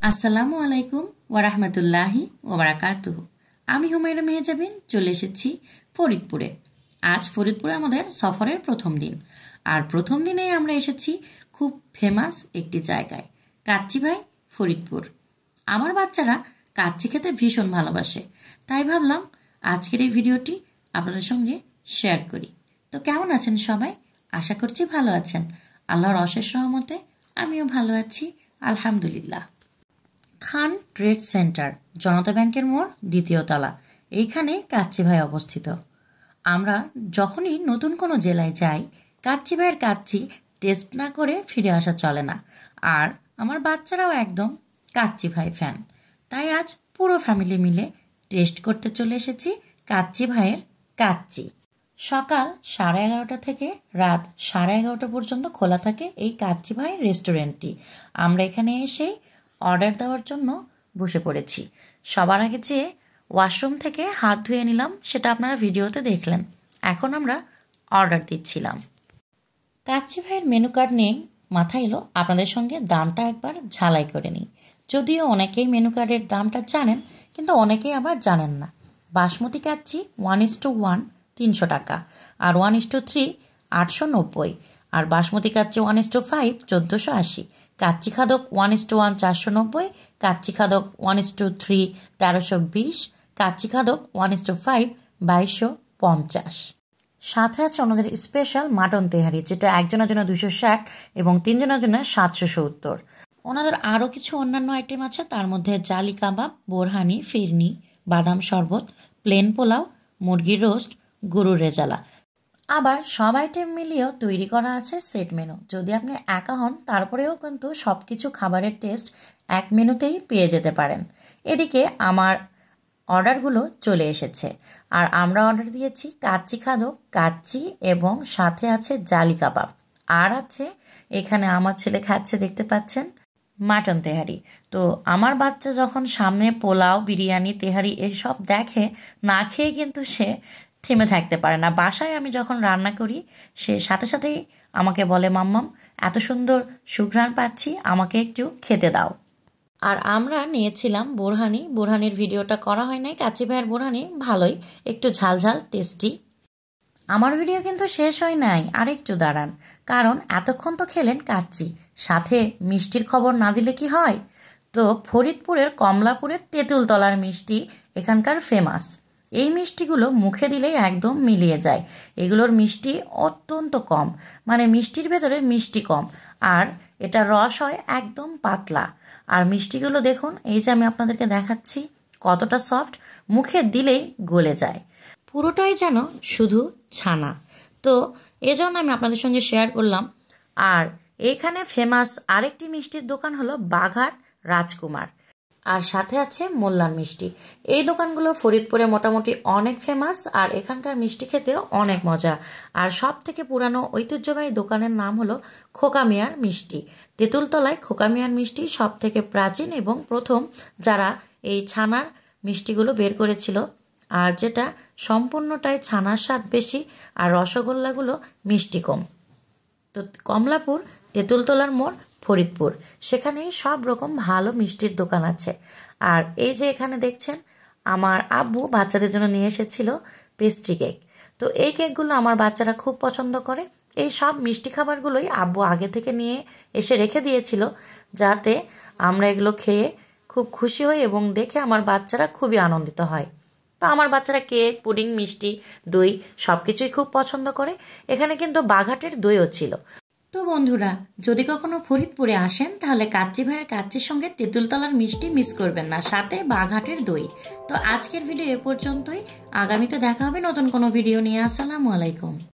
আসসালামু আলাইকুম ওয়ারাহমাতুল্লাহি ওয়াবারাকাতুহু। আমি হুমায়রা মেহজাবিন চলে এসেছি ফরিদপুরে। আজ ফরিদপুরে আমাদের সফরের প্রথম দিন, আর প্রথম দিনেই আমরা এসেছি খুব ফেমাস একটি জায়গায়, কাচ্চি ভাই ফরিদপুর। আমার বাচ্চারা কাচ্চি খেতে ভীষণ ভালোবাসে, তাই ভাবলাম আজকের এই ভিডিওটি আপনাদের সঙ্গে শেয়ার করি। তো কেমন আছেন সবাই? আশা করছি ভালো আছেন। আল্লাহর অশেষ রহমতে আমিও ভালো আছি, আলহামদুলিল্লাহ। খান ট্রেড সেন্টার, জনতা ব্যাংকের মোড়, দ্বিতীয় তলা, এইখানে কাচ্চি ভাই অবস্থিত। আমরা যখনই নতুন কোনো জেলায় যাই, কাচ্চি ভাইয়ের কাচ্চি টেস্ট না করে ফিরে আসা চলে না। আর আমার বাচ্চারাও একদম কাচ্চি ভাই ফ্যান, তাই আজ পুরো ফ্যামিলি মিলে টেস্ট করতে চলে এসেছি কাচ্চি ভাইয়ের কাচ্চি। সকাল 11:30 থেকে রাত 11:30 পর্যন্ত খোলা থাকে এই কাচ্চি ভাই রেস্টুরেন্টটি। আমরা এখানে এসেই অর্ডার দেওয়ার জন্য বসে পড়েছি। সবার আগে যেয়ে ওয়াশরুম থেকে হাত ধুয়ে নিলাম, সেটা আপনারা ভিডিওতে দেখলেন। এখন আমরা অর্ডার দিচ্ছিলাম। কাচ্চি ভাইয়ের মেনু কার্ড নিয়ে মাথায় এলো আপনাদের সঙ্গে দামটা একবার ঝালাই করে নিই। যদিও অনেকেই মেনু কার্ডের দামটা জানেন, কিন্তু অনেকেই আবার জানেন না। বাসমতি কাচ্চি 1:1 300 টাকা, আর 1:3 890, আর বাসমতি কাচ্চি 1:5 1480, কাচ্চি খাদক 1:1 490, কাচ্চি খাদক 1:3 1320, কাচ্চি খাদক 1:5 2250। সাথে আছে ওনাদের স্পেশাল মাটন তেহারি, যেটা একজনের জন্য 260 এবং 3 জনের জন্য 770। ওনাদের আরও কিছু অন্যান্য আইটেম আছে, তার মধ্যে জালি কাবাব, বোরহানি, ফিরনি, বাদাম শরবত, প্লেন পোলাও, মুরগির রোস্ট, গরুর রেজালা। আবার সব আইটেম মিলিয়েও তৈরি করা আছে সেট মেনু। যদি আপনি একা হন, তারপরেও কিন্তু সব কিছু খাবারের টেস্ট এক মেনুতেই পেয়ে যেতে পারেন। এদিকে আমার অর্ডারগুলো চলে এসেছে, আর আমরা অর্ডার দিয়েছি কাচ্চি খাদক, কাচ্চি এবং সাথে আছে জালি কাবাব, আর আছে এখানে আমার ছেলে খাচ্ছে দেখতে পাচ্ছেন মাটন তেহারি। তো আমার বাচ্চা যখন সামনে পোলাও, বিরিয়ানি, তেহারি এসব দেখে, না খেয়ে কিন্তু সে থেমে থাকতে পারে না। বাসায় আমি যখন রান্না করি, সে সাথে সাথেই আমাকে বলে, মাম্মাম এত সুন্দর সুঘ্রাণ পাচ্ছি, আমাকে একটু খেতে দাও। আর আমরা নিয়েছিলাম বোরহানি। বোরহানির ভিডিওটা করা হয় নাই। কাচ্চি ভাইয়ের বোরহানি ভালোই, একটু ঝালঝাল টেস্টি। আমার ভিডিও কিন্তু শেষ হয় নাই, আরেকটু দাঁড়ান, কারণ এতক্ষণ তো খেলেন কাচ্চি, সাথে মিষ্টির খবর না দিলে কি হয়। তো ফরিদপুরের কমলাপুরের তেঁতুলতলার মিষ্টি এখানকার ফেমাস। এই মিষ্টিগুলো মুখে দিলেই একদম মিলিয়ে যায়। এগুলোর মিষ্টি অত্যন্ত কম, মানে মিষ্টির ভেতরে মিষ্টি কম, আর এটা রস হয় একদম পাতলা। আর মিষ্টিগুলো দেখুন, এই যে আমি আপনাদেরকে দেখাচ্ছি কতটা সফট, মুখে দিলেই গলে যায়। পুরোটাই যেন শুধু ছানা। তো এজন্য আমি আপনাদের সঙ্গে শেয়ার করলাম। আর এইখানে ফেমাস আরেকটি মিষ্টির দোকান হলো বাঘাট রাজকুমার, আর সাথে আছে মোল্লার মিষ্টি। এই দোকানগুলো ফরিদপুরে মোটামুটি অনেক ফেমাস, আর এখানকার মিষ্টি খেতেও অনেক মজা। আর সব থেকে পুরানো ঐতিহ্যবাহী দোকানের নাম হলো খোকা মিয়ার মিষ্টি। তেঁতুলতলায় খোকা মিয়ার মিষ্টি সব থেকে প্রাচীন এবং প্রথম যারা এই ছানার মিষ্টিগুলো বের করেছিল, আর যেটা সম্পূর্ণটাই ছানার স্বাদ বেশি আর রসগোল্লাগুলো মিষ্টি কম। তো কমলাপুর তেঁতুলতলার মোড় ফরিদপুর, সেখানেই সব রকম ভালো মিষ্টির দোকান আছে। আর এই যে এখানে দেখছেন, আমার আব্বু বাচ্চাদের জন্য নিয়ে এসেছিল পেস্ট্রি কেক। তো এই কেকগুলো আমার বাচ্চারা খুব পছন্দ করে। এই সব মিষ্টি খাবারগুলোই আব্বু আগে থেকে নিয়ে এসে রেখে দিয়েছিল, যাতে আমরা এগুলো খেয়ে খুব খুশি হই এবং দেখে আমার বাচ্চারা খুবই আনন্দিত হয়। তো আমার বাচ্চারা কেক, পুডিং, মিষ্টি, দই সব কিছুই খুব পছন্দ করে। এখানে কিন্তু বাঘাটের দইও ছিল। তো বন্ধুরা, যদি কখনো ফরিদপুরে আসেন, তাহলে কাচ্চি ভাইয়ের কাচ্চির সঙ্গে তেঁতুলতলার মিষ্টি মিস করবেন না, সাথে বাঘাটের দই। তো আজকের ভিডিও এ পর্যন্তই। আগামীতে দেখা হবে নতুন কোনো ভিডিও নিয়ে। আসসালামু আলাইকুম।